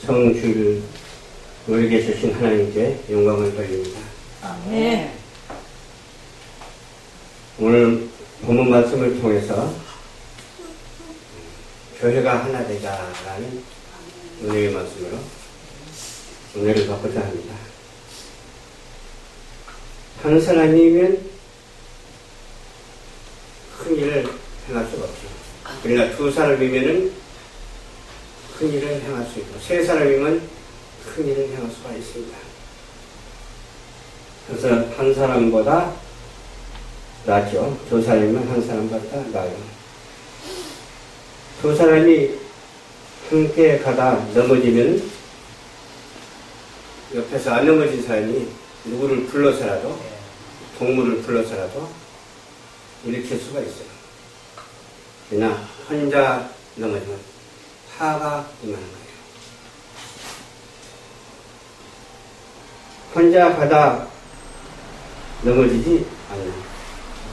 성주를 우리에게 주신 하나님께 영광을 돌립니다. 아멘. 오늘 본문 말씀을 통해서 교회가 하나 되자라는 은혜의 말씀으로 은혜를 받고자 합니다. 한 사람이면 큰 일을 행할 수가 없죠. 그러나 두 사람이면은 큰 일을 행할 수 있고, 세 사람이면 큰 일을 행할 수가 있습니다. 그래서 한 사람보다 낫죠. 두 사람이면 한 사람보다 나아요. 두 사람이 함께 가다 넘어지면 옆에서 안 넘어진 사람이 누구를 불러서라도, 동물을 불러서라도 일으킬 수가 있어요. 그러나 혼자 넘어지면 화가 임하는 거예요. 혼자 가다 넘어지지 않는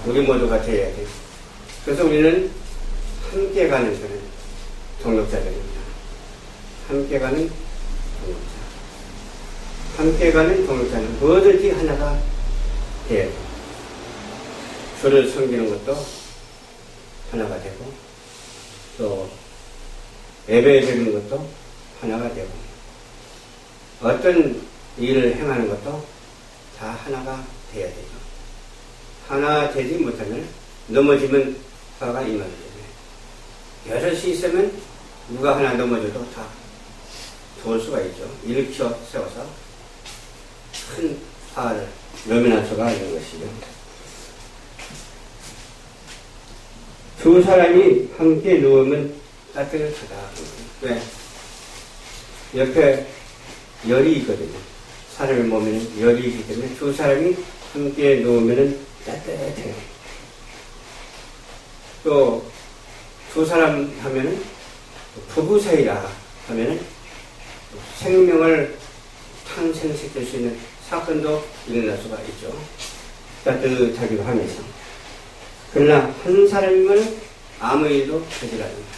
우리 모두가 되어야 돼요. 그래서 우리는 함께 가는 그런 동역자들입니다. 함께 가는 동역자. 함께 가는 동역자는 뭐든지 하나가 돼야 돼요. 주를 섬기는 것도 하나가 되고, 또 예배 드리는 것도 하나가 되고, 어떤 일을 행하는 것도 다 하나가 돼야 되죠. 하나 되지 못하면 넘어지면 화가 임하기 때문에 여럿이 있으면 누가 하나 넘어져도 다 도울 수가 있죠. 일으켜 세워서 큰 화를 넘어날 수가 있는 것이죠. 두 사람이 함께 누우면 따뜻하다. 왜? 옆에 열이 있거든요. 사람의 몸에는 열이 있기 때문에 두 사람이 함께 누우면 따뜻해요. 또 두 사람 하면은 부부 사이라 하면은 생명을 탄생시킬 수 있는 사건도 일어날 수가 있죠. 따뜻하기도 하면서. 그러나 한 사람이면 아무 일도 하지 않습니다.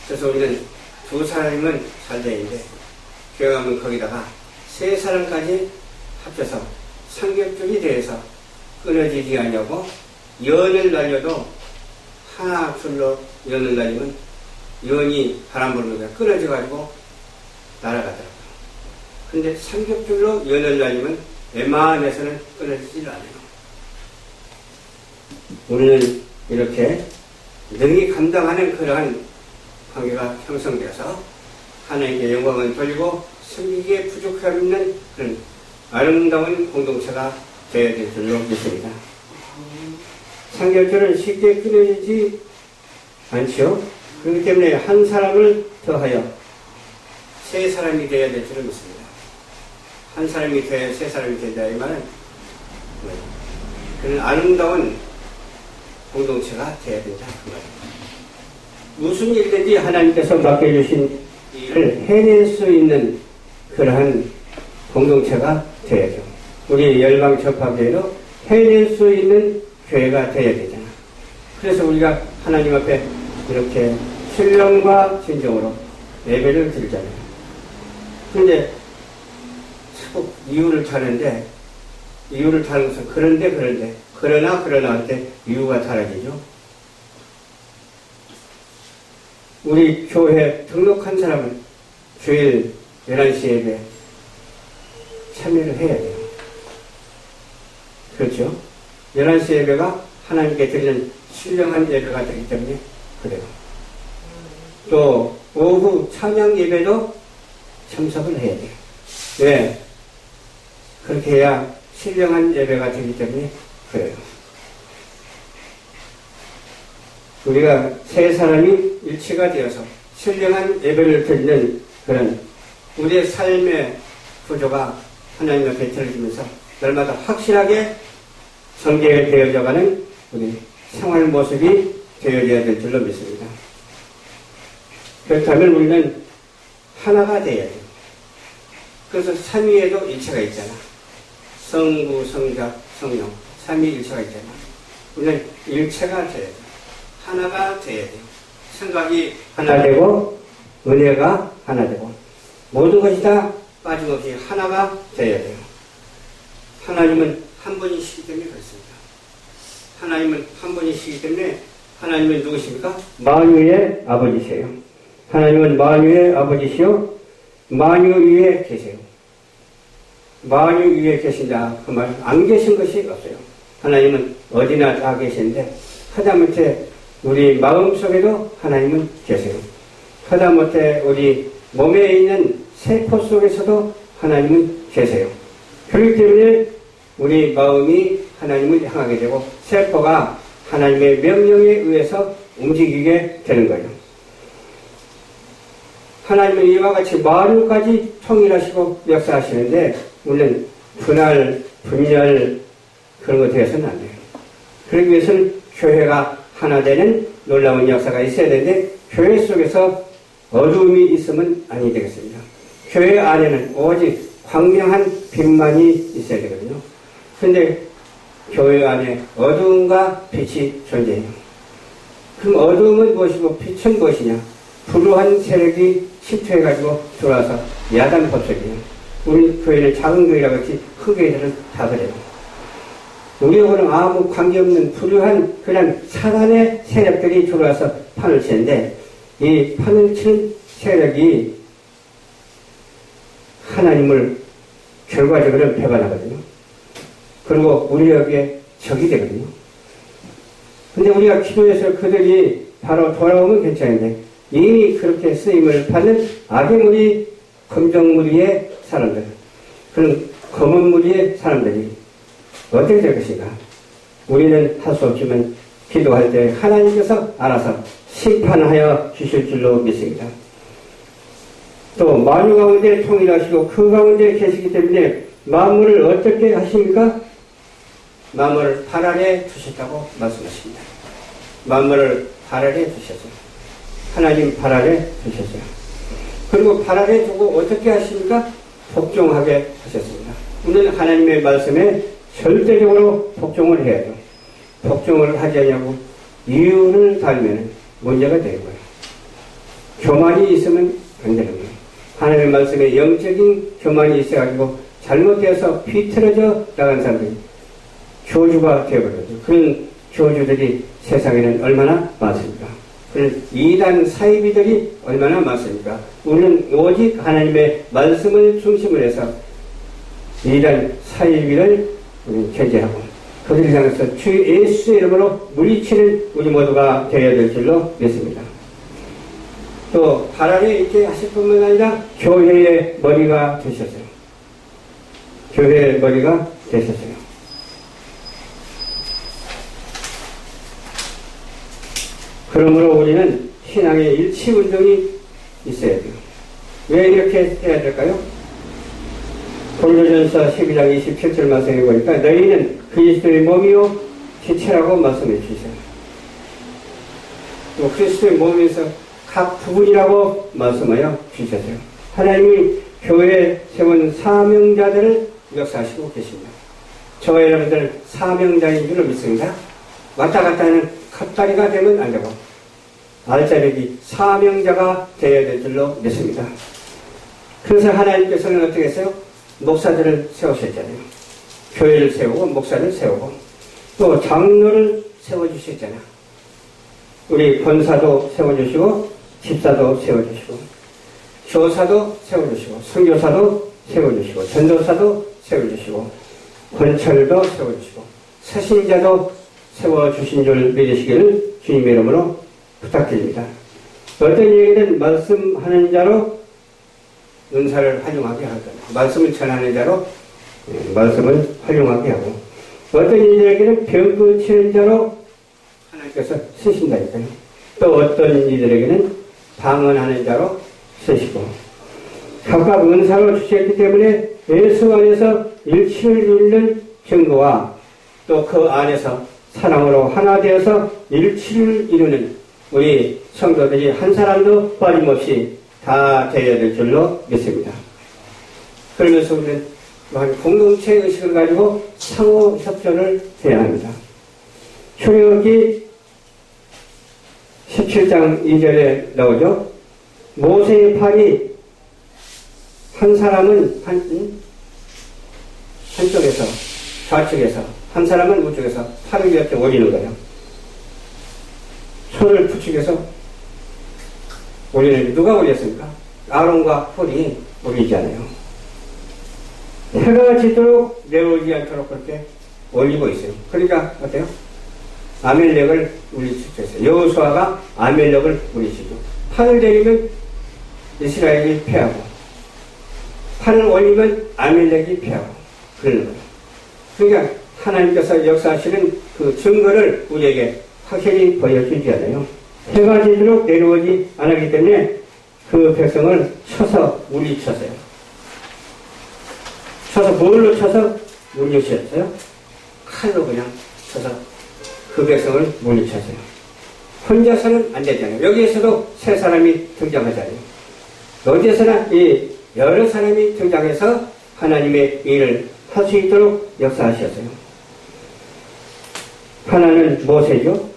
그래서 우리는 두 사람이면 잘 되는데, 교회 가면 거기다가 세 사람까지 합쳐서 삼겹줄이 되어서 끊어지지 않냐고, 연을 날려도 하나 줄로 연을 날리면 연이 바람 불면서 끊어져가지고 날아가더라고요. 근데 삼겹줄로 연을 날리면 웬만해서는 끊어지질 않아요. 우리는 이렇게 능히 감당하는 그러한 관계가 형성되어서 하나님께 영광을 돌리고 섬기기에 부족함 있는 그런 아름다운 공동체가 되어야 될 줄로 믿습니다. 삼겹줄은 쉽게 끊어지지 않죠. 그렇기 때문에 한 사람을 더하여 세 사람이 되어야 될 줄로 믿습니다. 한 사람이 돼야 세 사람이 된다 이 말은 그런 아름다운 공동체가 되어야 된다 그 말입니다. 무슨 일든지 하나님께서 맡겨주신 일을 해낼 수 있는 그러한 공동체가 되어야죠. 우리 열방 접합교회로 해낼 수 있는 교회가 되어야 되잖아. 그래서 우리가 하나님 앞에 이렇게 신령과 진정으로 예배를 드리잖아요. 그런데 자꾸 이유를 타는데, 이유를 타는 것은 그런데 그러나 할 때 이유가 달라지죠. 우리 교회 등록한 사람은 주일 11시 예배 참여를 해야 돼요. 그렇죠? 11시 예배가 하나님께 드리는 신령한 예배가 되기 때문에 그래요. 또 오후 찬양 예배도 참석을 해야 돼요. 왜? 그렇게 해야 신령한 예배가 되기 때문에 그래요. 우리가 세 사람이 일치가 되어서 신령한 예배를 드리는 그런 우리의 삶의 구조가 하나님 앞에 드려지면서 날마다 확실하게 전개되어져가는 우리 생활 모습이 되어져야 될 줄로 믿습니다. 그렇다면 우리는 하나가 되어야 돼요. 그래서 삼위에도 일체가 있잖아. 성부, 성자, 성령 삼위일체가 있잖아. 우리는 일체가 돼야 돼. 하나가 돼야 돼. 생각이 하나 되고 은혜가 하나 되고 모든 것이 다 빠짐없이 하나가 되어야 돼요. 하나님은 한 분이시기 때문에 그렇습니다. 하나님은 한 분이시기 때문에 하나님은 누구십니까? 만유의 아버지세요. 하나님은 만유의 아버지시요 만유 위에 계세요. 만유 위에 계신다 그 말은 안 계신 것이 없어요. 하나님은 어디나 다 계시는데 하다못해 우리 마음속에도 하나님은 계세요. 하다못해 우리 몸에 있는 세포 속에서도 하나님은 계세요. 그렇기 때문에 우리 마음이 하나님을 향하게 되고 세포가 하나님의 명령에 의해서 움직이게 되는 거예요. 하나님은 이와 같이 만유까지 통일하시고 역사하시는데 물론 분할, 분열 그런 거 되어서는 안 돼요. 그러기 위해서는 교회가 하나 되는 놀라운 역사가 있어야 되는데 교회 속에서 어두움이 있으면 아니 되겠습니다. 교회 안에는 오직 광명한 빛만이 있어야 되거든요. 그런데 교회 안에 어두움과 빛이 존재해요. 그럼 어두움은 무엇이고 빛은 무엇이냐? 불우한 세력이 침투해가지고 들어와서 야단 법석이에요. 우리 교회는 작은 교회라고 했지 큰 교회들은 다 그래요. 우리하고는 아무 관계없는 불우한 그런 사단의 세력들이 들어와서 판을 치는데 이 판을 치는 세력이 하나님을 결과적으로 배반하거든요. 그리고 우리에게 적이 되거든요. 근데 우리가 기도해서 그들이 바로 돌아오면 괜찮은데 이미 그렇게 쓰임을 받는 악의 무리, 검정 무리의 사람들, 그런 검은 무리의 사람들이 어떻게 될 것인가? 우리는 할 수 없지만 기도할 때 하나님께서 알아서 심판하여 주실 줄로 믿습니다. 또 만유 가운데 통일하시고 그 가운데 계시기 때문에 만물을 어떻게 하십니까? 만물을 발 아래 두셨다고 말씀하십니다. 만물을 발 아래 두셨어요. 하나님 발 아래 두셨어요. 그리고 발 아래 두고 어떻게 하십니까? 복종하게 하셨습니다. 우리는 하나님의 말씀에 절대적으로 복종을 해야 돼요. 복종을 하지 않냐고 이유를 달면 문제가 되는 거예요. 교만이 있으면 안 되는 거예요. 하나님의 말씀에 영적인 교만이 있어가지고 잘못되어서 비틀어져 나간 사람들이 교주가 되어버렸죠. 그런 교주들이 세상에는 얼마나 많습니까? 그런 이단 사이비들이 얼마나 많습니까? 우리는 오직 하나님의 말씀을 중심으로 해서 이단 사이비를 견제하고 그들을 향해서 주 예수의 이름으로 물리치는 우리 모두가 되어야 될 줄로 믿습니다. 또 발 아래 있게 하실 뿐만 아니라 교회의 머리가 되셨어요. 교회의 머리가 되셨어요. 그러므로 우리는 신앙의 일치운동이 있어야 돼요. 왜 이렇게 해야 될까요? 고린도전서 12장 27절 말씀에 보니까 너희는 그리스도의 몸이요 지체라고 말씀해 주세요. 또 그리스도의 몸에서 각 부분이라고 말씀하여 주셨어요. 하나님이 교회에 세운 사명자들을 역사하시고 계십니다. 저와 여러분들 사명자인 줄로 믿습니다. 왔다 갔다 하는 컵다리가 되면 안 되고 알짜배기 사명자가 되어야 될 줄로 믿습니다. 그래서 하나님께서는 어떻게 했어요? 목사들을 세우셨잖아요. 교회를 세우고 목사를 세우고 또 장로를 세워주셨잖아요. 우리 권사도 세워주시고 집사도 세워주시고 교사도 세워주시고 선교사도 세워주시고 전도사도 세워주시고 권철도 세워주시고 서신자도 세워주신 줄 믿으시기를 주님의 이름으로 부탁드립니다. 어떤 얘기는 말씀하는 자로 은사를 활용하게 하고 말씀을 전하는 자로 말씀을 활용하게 하고 어떤 이들에게는 병 고치는 자로 하나님께서 쓰신다니까요. 또 어떤 이들에게는 방언하는 자로 쓰시고 각각 은사로 주셨기 때문에 예수 안에서 일치를 이루는 증거와 또 그 안에서 사랑으로 하나 되어서 일치를 이루는 우리 성도들이 한 사람도 빠짐없이 다 되어야 될 줄로 믿습니다. 그러면서 우리는 또한 공동체 의식을 가지고 상호 협조를 해야 합니다. 출애굽기 17장 2절에 나오죠. 모세의 팔이 한 사람은 한쪽에서, 좌측에서, 한 사람은 우측에서 팔을 이렇게 올리는 거예요. 손을 부축해서 올리는, 누가 올렸습니까? 아론과 홀이 올리잖아요. 해가 지도록 내려오지 않도록 그렇게 올리고 있어요. 그러니까 어때요? 아멜렉을 물리치죠. 여호수아가 아멜렉을 물리치죠. 판을 내리면 이스라엘이 패하고, 판을 올리면 아멜렉이 패하고, 그러는 거예요. 그러니까 하나님께서 역사하시는 그 증거를 우리에게 확실히 보여주지 않아요. 해가 지도록 내려오지 않았기 때문에 그 백성을 쳐서 물리쳤어요. 쳐서 뭘로 쳐서 물리쳤어요? 칼로 그냥 쳐서 그 백성을 물리쳤어요. 혼자서는 안 되잖아요. 여기에서도 세 사람이 등장하잖아요. 어디에서나 이 여러 사람이 등장해서 하나님의 일을 할 수 있도록 역사하셨어요. 하나는 모세죠.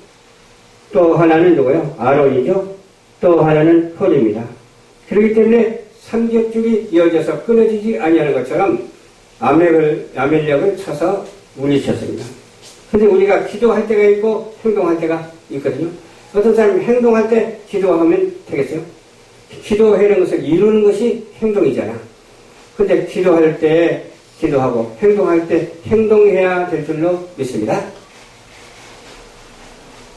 또 하나는 누구요? 아론이죠. 또 하나는 홀입니다. 그렇기 때문에 삼겹줄이 이어져서 끊어지지 아니하는 것처럼 아멜렉을 쳐서 물리쳤습니다. 그런데 우리가 기도할 때가 있고 행동할 때가 있거든요. 어떤 사람이 행동할 때 기도하면 되겠어요? 기도하는 것을 이루는 것이 행동이잖아. 근데 기도할 때 기도하고 행동할 때 행동해야 될 줄로 믿습니다.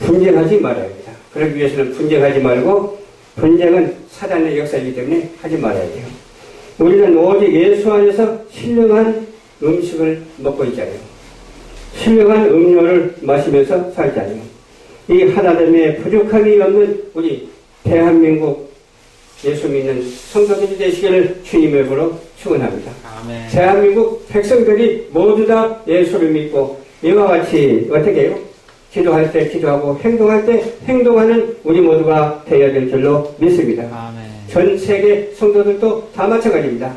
분쟁하지 말아야 합니다. 그러기 위해서는 분쟁하지 말고, 분쟁은 사단의 역사이기 때문에 하지 말아야 돼요. 우리는 오직 예수 안에서 신령한 음식을 먹고 있잖아요. 신령한 음료를 마시면서 살잖아요. 이 하나됨에 부족함이 없는 우리 대한민국 예수 믿는 성도들이 되시기를 주님의 이름으로 축원합니다. 아멘. 대한민국 백성들이 모두 다 예수를 믿고 이와 같이 어떻게 해요? 기도할 때 기도하고 행동할 때 행동하는 우리 모두가 되어야 될 줄로 믿습니다. 아멘. 전 세계 성도들도 다 마찬가지입니다.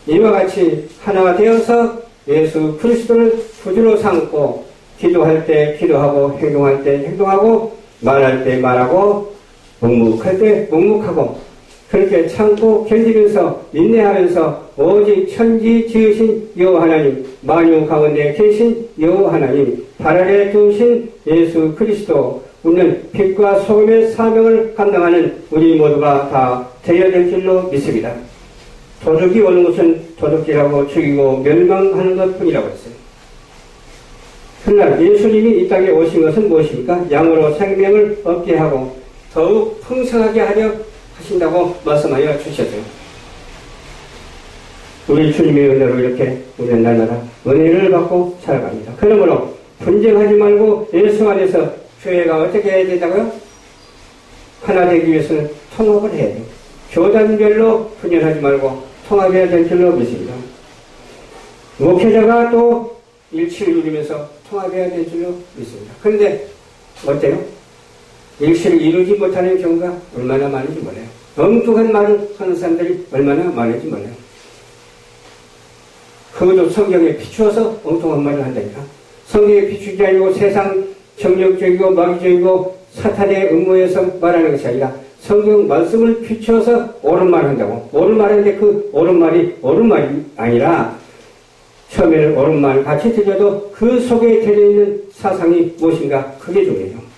이와 같이 하나가 되어서 예수 그리스도를 구주로 삼고 기도할 때 기도하고 행동할 때 행동하고 말할 때 말하고 묵묵할 때 묵묵하고 그렇게 참고 견디면서 인내하면서 오직 천지 지으신 여호와 하나님, 만유 가운데 계신 여호와 하나님, 발 아래 두신 예수 그리스도, 우리는 빛과 소금의 사명을 감당하는 우리 모두가 다 되어야 될 줄로 믿습니다. 도둑이 오는 것은 도둑질하고 죽이고 멸망하는 것뿐이라고 했어요. 그러나 예수님이 이 땅에 오신 것은 무엇입니까? 양으로 생명을 얻게 하고 더욱 풍성하게 하려 하신다고 말씀하여 주셨어요. 우리 주님의 은혜로 이렇게 우리는 날마다 은혜를 받고 살아갑니다. 그러므로 분쟁하지 말고 예수 안에서 교회가 어떻게 해야 된다고요? 하나 되기 위해서는 통합을 해야 돼요. 교단별로 분열하지 말고 통합해야 될 줄로 믿습니다. 목회자가 또 일치를 이루면서 통합해야 될 줄로 믿습니다. 그런데 어때요? 일치를 이루지 못하는 경우가 얼마나 많은지 몰라요. 엉뚱한 말을 하는 사람들이 얼마나 많은지 몰라요. 그것도 성경에 비추어서 엉뚱한 말을 한다니까. 성경에 비추지 아니고 세상 정력적이고 마귀적이고 사탄의 음모에서 말하는 것이 아니라 성경 말씀을 비추어서 옳은 말을 한다고. 옳은 말인데 그 옳은 말이 옳은 말이 아니라 처음에는 옳은 말 같이 들려도 그 속에 들려있는 사상이 무엇인가 그게 중요해요.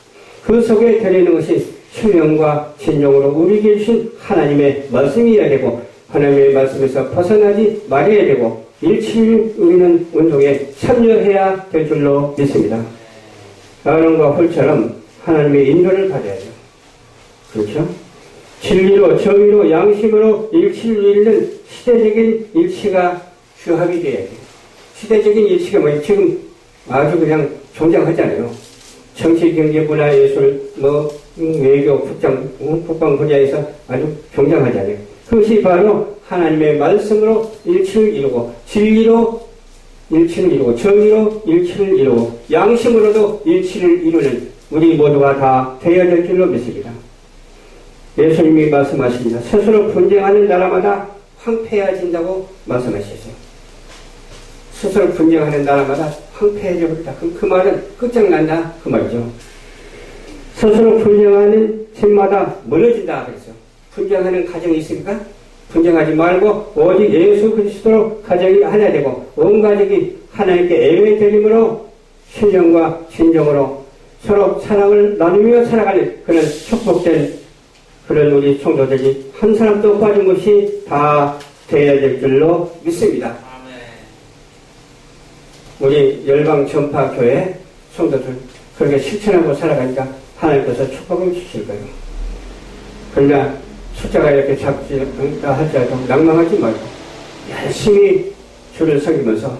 그 속에 들려있는 것이 신령과 진정으로 우리에게 주신 하나님의 말씀이어야 되고 하나님의 말씀에서 벗어나지 말아야 되고 일치를 이루는 운동에 참여해야 될 줄로 믿습니다. 아론과 홀처럼 하나님의 인도를 받아야 돼요. 그렇죠? 진리로 정의로 양심으로 일치를 이루는 시대적인 일치가 규합이 돼야 돼요. 시대적인 일치가 뭐예요? 지금 아주 그냥 종장하잖아요. 정치, 경제, 문화, 예술, 외교, 국방 분야에서 아주 종장하잖아요. 그것이 바로 하나님의 말씀으로 일치를 이루고, 진리로 일치를 이루고, 정의로 일치를 이루고, 양심으로도 일치를 이루는 우리 모두가 다 되어야 될 줄로 믿습니다. 예수님이 말씀하십니다. 스스로 분쟁하는 나라마다 황폐해진다고 말씀하셨어요. 스스로 분쟁하는 나라마다 황폐해져 버린다. 그럼 그 말은 끝장난다. 그 말이죠. 스스로 분쟁하는 집마다 무너진다. 그랬어요. 분쟁하는 가정이 있습니까? 분쟁하지 말고 오직 예수 그리스도로 가정이 하나 되고 온 가족이 하나님께 예배드림으로 신령과 진정으로 서로 사랑을 나누며 살아가는 그런 축복된 그런 우리 성도들이 한 사람도 빠진 것이 다 되어야 될 줄로 믿습니다. 우리 열방전파교회 성도들 그렇게 실천하고 살아가니까 하나님께서 축복을 주실 거예요. 그러나 숫자가 이렇게 작지 않다 할지라도 낭망하지 말고 열심히 주를 섬기면서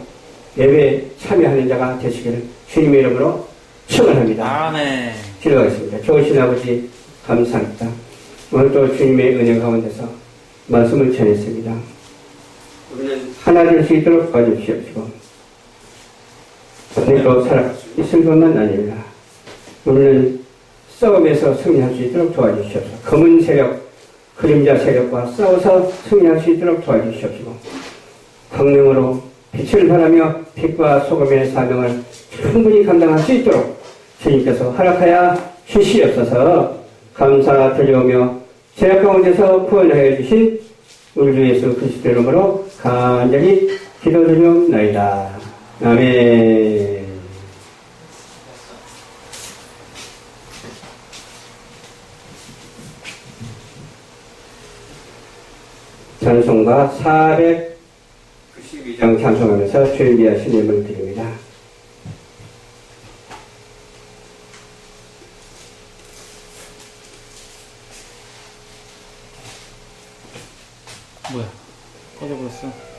예배에 참여하는 자가 되시기를 주님의 이름으로 축원합니다. 아멘. 기도하겠습니다. 좋으신 아버지 감사합니다. 오늘 또 주님의 은혜 가운데서 말씀을 전했습니다. 우리는 하나 될 수 있도록 도와주시옵시고 오늘도 살아 있을 것만 아닙니다. 우리는 싸움에서 승리할 수 있도록 도와주시옵소서. 검은 세력, 그림자 세력과 싸워서 승리할 수 있도록 도와주시옵시고 광명으로 빛을 발하며 빛과 소금의 사명을 충분히 감당할 수 있도록 주님께서 허락하여 주시옵소서. 감사드리오며 죄악 가운데서 구원하여 주신 우리 주 예수 그리스도 이름으로 간절히 기도드리옵나이다. 아멘. 찬송가 492장 찬송하면서 준비하신 예물을 드립니다. 뭐야? 꺼져버렸어.